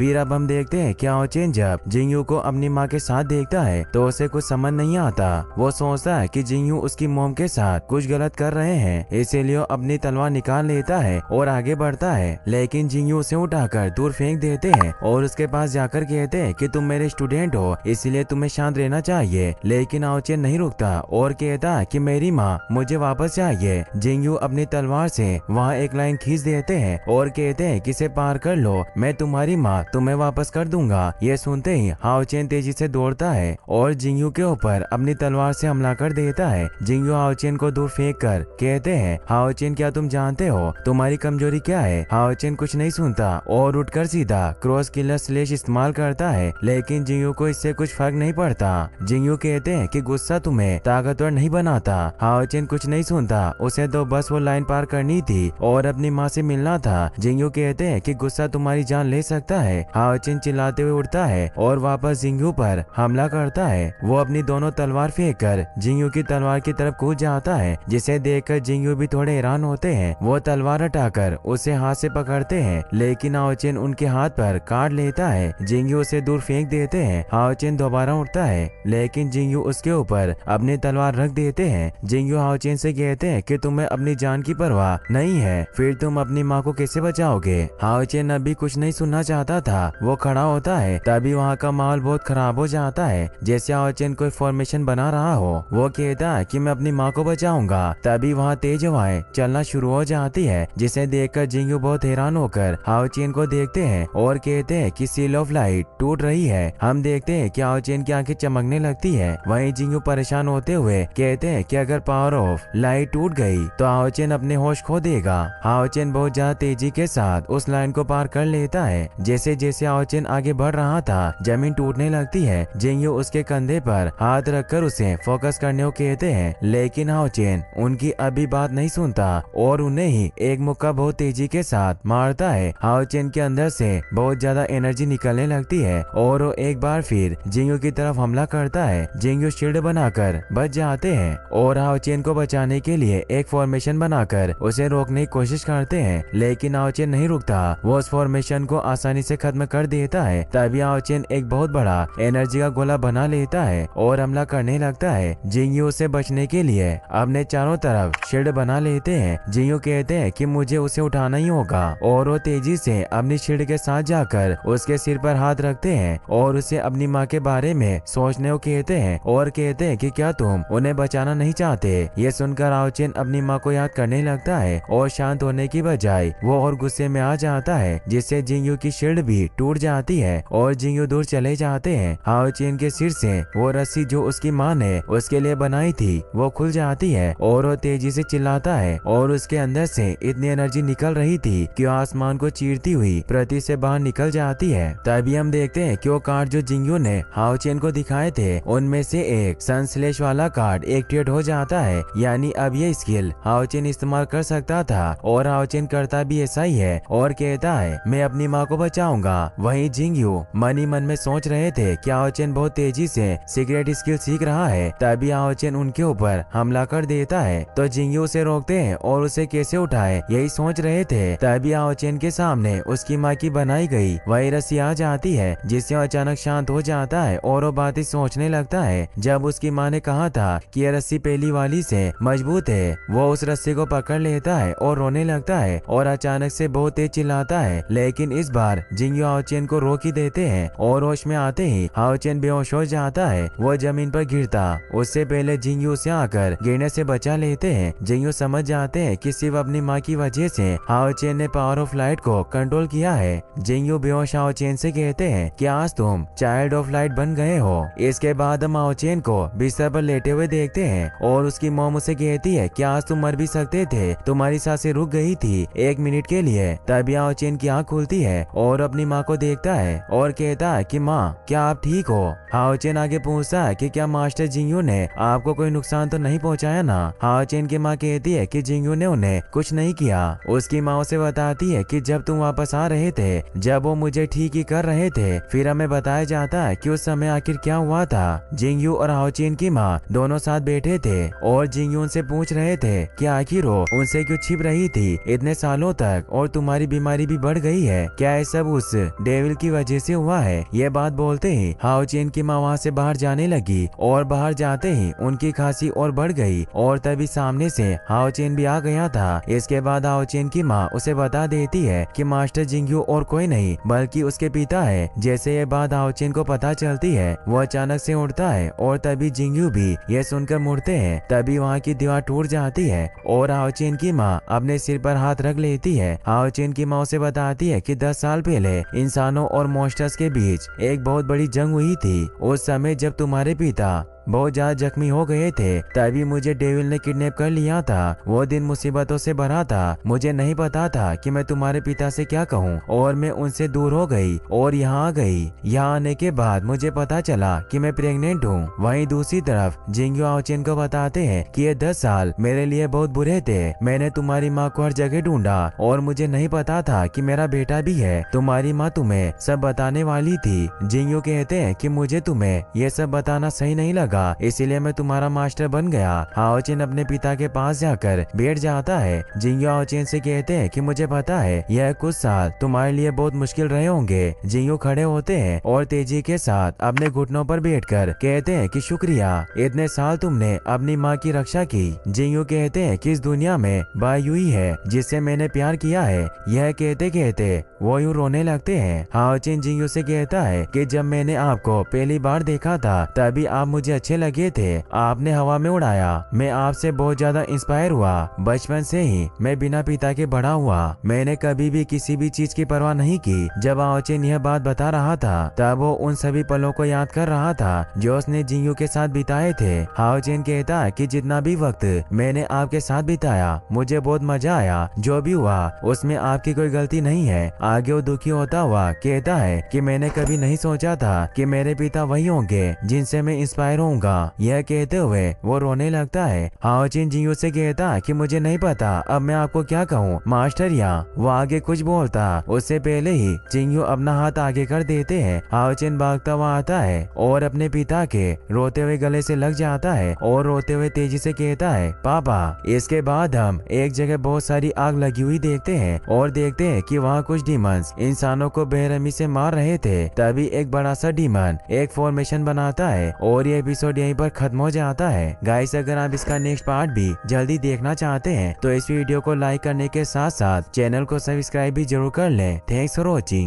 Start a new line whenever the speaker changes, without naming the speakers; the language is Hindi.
फिर अब हम देखते हैं कि हाओचेन जब जिंगयू को अपनी माँ के साथ देखता है तो उसे कुछ समझ नहीं आता। वो सोचता है कि जिंगयू उसकी मॉम के साथ कुछ गलत कर रहे हैं, इसीलिए अपनी तलवार निकाल लेता है और आगे बढ़ता है। लेकिन जिंगयू उसे उठाकर दूर फेंक देते हैं और उसके पास जाकर कहते हैं कि तुम मेरे स्टूडेंट हो, इसलिए तुम्हें शांत रहना चाहिए। लेकिन हाओचेन नहीं रुकता और कहता है कि मेरी माँ मुझे वापस चाहिए। जिंगयू अपनी तलवार से वहाँ एक लाइन खींच देते हैं और कहते हैं कि इसे पार कर लो, मैं तुम्हारी माँ तुम्हें वापस कर दूंगा। ये सुनते ही हाओचेन तेजी से दौड़ता है और जिंगयू के ऊपर अपनी तलवार से हमला कर देता है। जिंगयू हाओचेन को दूर फेंक कर कहते हैं, हाओचेन क्या तुम जानते हो तुम्हारी कमजोरी क्या है? हाओचेन कुछ नहीं सुनता और उठकर सीधा क्रॉस किलर स्लेश इस्तेमाल करता है, लेकिन जिंगयू को इससे कुछ फर्क नहीं पड़ता। जिंगयू कहते हैं कि गुस्सा तुम्हें ताकतवर नहीं बनाता। हाओचेन कुछ नहीं सुनता, उसे तो बस वो लाइन पार करनी थी और अपनी माँ से मिलना था। जिंगयू कहते हैं कि गुस्सा तुम्हारी जान ले सकता है। हाओचेन चिल्लाते हुए उठता है और वापस जिंगयू पर हमला करता है। वो अपनी दोनों तलवार फेंक कर जिंगयू की तलवार की तरफ कूद जाता है, जिसे देखकर जिंगयू भी थोड़े हैरान होते हैं। वो तलवार हटाकर उसे हाथ से पकड़ते हैं, लेकिन हाओचेन उनके हाथ पर काट लेता है। जिंगयू उसे दूर फेंक देते हैं। हाओचेन दोबारा उठता है, लेकिन जिंगयू उसके ऊपर अपनी तलवार रख देते हैं। जिंगयू हाओचेन से कहते हैं कि तुम्हें अपनी जान की परवाह नहीं है, फिर तुम अपनी माँ को कैसे बचाओगे? हाओचेन अभी कुछ नहीं सुनना चाहता था। वो खड़ा होता है, तभी वहाँ का माहौल बहुत खराब हो जाता है, जैसे हाओचेन कोई फॉर्मेशन बना रहा हो। वो कहता है कि मैं अपनी माँ को बचाऊंगा। तभी वहाँ तेज हवाएं चलना शुरू हो जाती है, जिसे देखकर जिंगयू बहुत हैरान होकर हाओचेन को देखते हैं और कहते हैं कि सील ऑफ लाइट टूट रही है। हम देखते हैं कि हाओचेन की आंखें चमकने लगती है। वहीं जिंगयू परेशान होते हुए कहते हैं कि अगर पावर ऑफ लाइट टूट गई तो हाओचेन अपने होश खो देगा। हाओचेन बहुत ज्यादा तेजी के साथ उस लाइन को पार कर लेता है। जैसे जैसे हाओचेन आगे बढ़ रहा था, जमीन टूटने लगती है। जिंगयू उसके कंधे पर हाथ रखकर उसे फोकस करने को कहते हैं, लेकिन हाओचेन उनकी अभी बात नहीं सुनता और उन्हें ही एक मुक्का बहुत तेजी के साथ मारता है। हाओचेन के अंदर से बहुत ज्यादा एनर्जी निकलने लगती है और वो एक बार फिर जिंगयू की तरफ हमला करता है। जिंगयू शील्ड बनाकर बच जाते हैं और हाओचेन को बचाने के लिए एक फॉर्मेशन बनाकर उसे रोकने की कोशिश करते हैं, लेकिन हाओचेन नहीं रुकता। वो उस फॉर्मेशन को आसानी से खत्म कर देता है। तभी हाओचेन एक बहुत बड़ा एनर्जी का गोला बना लेता है और हमला करने लगता है। जिंगयू से बचने के लिए अपने चारों तरफ शील्ड बना लेते हैं। जिंगयू कहते हैं कि मुझे उसे उठाना ही होगा और वो तेजी से अपनी शील्ड के साथ जाकर उसके सिर पर हाथ रखते हैं और उसे अपनी माँ के बारे में सोचने को कहते हैं और कहते हैं कि क्या तुम उन्हें बचाना नहीं चाहते? ये सुनकर हाओचेन अपनी माँ को याद करने लगता है और शांत होने की बजाय वो और गुस्से में आ जाता है, जिससे जिंगयू की शील्ड भी टूट जाती है और जिंगयू दूर चले जाते हैं। हाओचेन के सिर से वो रस्सी जो उसकी माँ ने उसके लिए बनाई थी वो खुल जाती है और वो तेजी से चिल्लाता है और उसके अंदर से इतनी एनर्जी निकल रही थी कि वो आसमान को चीरती हुई पृथ्वी से बाहर निकल जाती है। तभी हम देखते हैं कि वो कार्ड जो जिंगयू ने हाओचेन को दिखाए थे, उनमें से एक संश्लेष वाला कार्ड एक्टिवेट हो जाता है। यानी अब ये स्किल हाओचेन इस्तेमाल कर सकता था और हाओचेन करता भी ऐसा ही है और कहता है मैं अपनी माँ को बचाऊंगा। वहीं जिंगयू मन ही मन में सोच रहे थे कि हाओचेन बहुत तेजी से सीक्रेट स्किल सीख रहा है। तभी हाओचेन उनके ऊपर हमला कर देता है, तो जिंगयू उसे रोकते हैं और उसे कैसे उठाए यही सोच रहे थे। तभी हाओचेन के सामने उसकी माँ की बनाई गई वही रस्सी आ जाती है, जिससे अचानक शांत हो जाता है और वो बातें सोचने लगता है। जब उसकी माँ ने कहा था कि ये रस्सी पहली वाली से मजबूत है, वो उस रस्सी को पकड़ लेता है और रोने लगता है और अचानक से बहुत तेज चिल्लाता है। लेकिन इस बार जिंगयू हाओचेन को रोक ही देते हैं और होश में आते ही हाओचेन बेहोश हो जाता है। वो जमीन पर गिरता उससे पहले जिंगयू उसे आकर गिरने से बचा लेते हैं। जिंगयू समझ जाते हैं कि सिर्फ अपनी माँ की वजह से हाओचेन ने पावर ऑफ लाइट को कंट्रोल किया है। जिंगयू बेहोश हाओचेन से कहते हैं कि आज तुम चाइल्ड ऑफ लाइट बन गए हो। इसके बाद हम हाओचेन को बिस्तर पर लेटे हुए देखते हैं और उसकी मॉम उसे कहती है कि आज तुम मर भी सकते थे, तुम्हारी सांसें रुक गई थी 1 मिनट के लिए। तभी हाओचेन की आँख खुलती है और अपनी माँ को देखता है और कहता है कि माँ क्या आप ठीक हो? हाओचेन आगे पूछता है कि क्या मास्टर जिंगयू ने आपको कोई नुकसान तो नहीं पहुंचाया ना? हाओचेन की माँ कहती है कि जिंगयू ने उन्हें कुछ नहीं किया। उसकी माँ उसे बताती है कि जब तुम वापस आ रहे थे, जब वो मुझे ठीक ही कर रहे थे, फिर हमें बताया जाता है कि उस समय आखिर क्या हुआ था। जिंगयू और हाओचेन की माँ दोनों साथ बैठे थे और जिंगयू उनसे पूछ रहे थे कि आखिर वो उनसे क्यों छिप रही थी इतने सालों तक और तुम्हारी बीमारी भी बढ़ गई है, क्या ये सब उस उस डेविल की वजह से हुआ है। ये बात बोलते ही हाओ चेन की माँ वहाँ से बाहर जाने लगी और बाहर जाते ही उनकी खांसी और बढ़ गई और तभी सामने से हाओ चेन भी आ गया था। इसके बाद हाओ चेन की माँ उसे बता देती है कि मास्टर जिंगयू और कोई नहीं बल्कि उसके पिता है। जैसे ये बात हाओ चेन को पता चलती है वो अचानक से उठता है और तभी जिंगयू भी ये सुनकर मुड़ते हैं। तभी वहाँ की दीवार टूट जाती है और हाओ चेन की माँ अपने सिर पर हाथ रख लेती है। हाओ चेन की माँ उसे बताती है कि 10 साल पहले इंसानों और मॉन्स्टर्स के बीच एक बहुत बड़ी जंग हुई थी। उस समय जब तुम्हारे पिता बहुत ज्यादा जख्मी हो गए थे तभी मुझे डेविल ने किडनैप कर लिया था। वो दिन मुसीबतों से भरा था। मुझे नहीं पता था कि मैं तुम्हारे पिता से क्या कहूँ और मैं उनसे दूर हो गई और यहाँ आ गई। यहाँ आने के बाद मुझे पता चला कि मैं प्रेग्नेंट हूँ। वहीं दूसरी तरफ जिंगयू हाओ चेन को बताते हैं कि ये 10 साल मेरे लिए बहुत बुरे थे। मैंने तुम्हारी माँ को हर जगह ढूंढा और मुझे नहीं पता था कि मेरा बेटा भी है। तुम्हारी माँ तुम्हें सब बताने वाली थी। जिंगयू कहते हैं कि मुझे तुम्हें ये सब बताना सही नहीं लगा इसीलिए मैं तुम्हारा मास्टर बन गया। हाओ चेन अपने पिता के पास जाकर बैठ जाता है। जिंगयू हाओ चेन से कहते हैं कि मुझे पता है यह कुछ साल तुम्हारे लिए बहुत मुश्किल रहे होंगे। जिंगयू खड़े होते हैं और तेजी के साथ अपने घुटनों पर बैठकर कहते हैं कि शुक्रिया, इतने साल तुमने अपनी माँ की रक्षा की। जिंगयू कहते हैं कि इस दुनिया में बाई युई है जिससे मैंने प्यार किया है। यह कहते कहते वो यूं रोने लगते हैं। हाओ चेन जिंगयू से कहता है कि जब मैंने आपको पहली बार देखा था तभी आप मुझे अच्छे लगे थे। आपने हवा में उड़ाया। मैं आपसे बहुत ज्यादा इंस्पायर हुआ। बचपन से ही मैं बिना पिता के बड़ा हुआ। मैंने कभी भी किसी भी चीज की परवाह नहीं की। जब हाओ चेन यह बात बता रहा था तब वो उन सभी पलों को याद कर रहा था जो उसने जिंगयू के साथ बिताए थे। हाओ चेन कहता है कि जितना भी वक्त मैंने आपके साथ बिताया मुझे बहुत मजा आया। जो भी हुआ उसमें आपकी कोई गलती नहीं है। आगे वो दुखी होता हुआ कहता है कि मैंने कभी नहीं सोचा था कि मेरे पिता वही होंगे जिनसे मैं इंस्पायर हूँ। यह कहते हुए वो रोने लगता है। हाओ चेन जिंगयू से कहता है कि मुझे नहीं पता अब मैं आपको क्या कहूँ मास्टर। या वो आगे कुछ बोलता उससे पहले ही जिंगयू अपना हाथ आगे कर देते हैं। हाओ चेन भागता हुआ आता है और अपने पिता के रोते हुए गले से लग जाता है और रोते हुए तेजी से कहता है पापा। इसके बाद हम एक जगह बहुत सारी आग लगी हुई देखते हैं और देखते हैं कि वहाँ कुछ डीमंस इंसानों को बेरहमी से मार रहे थे। तभी एक बड़ा सा डीमन एक फॉर्मेशन बनाता है और ये एपिसोड यहीं पर खत्म हो जाता है। गाइस अगर आप इसका नेक्स्ट पार्ट भी जल्दी देखना चाहते हैं तो इस वीडियो को लाइक करने के साथ साथ चैनल को सब्सक्राइब भी जरूर कर लें। Thanks for watching.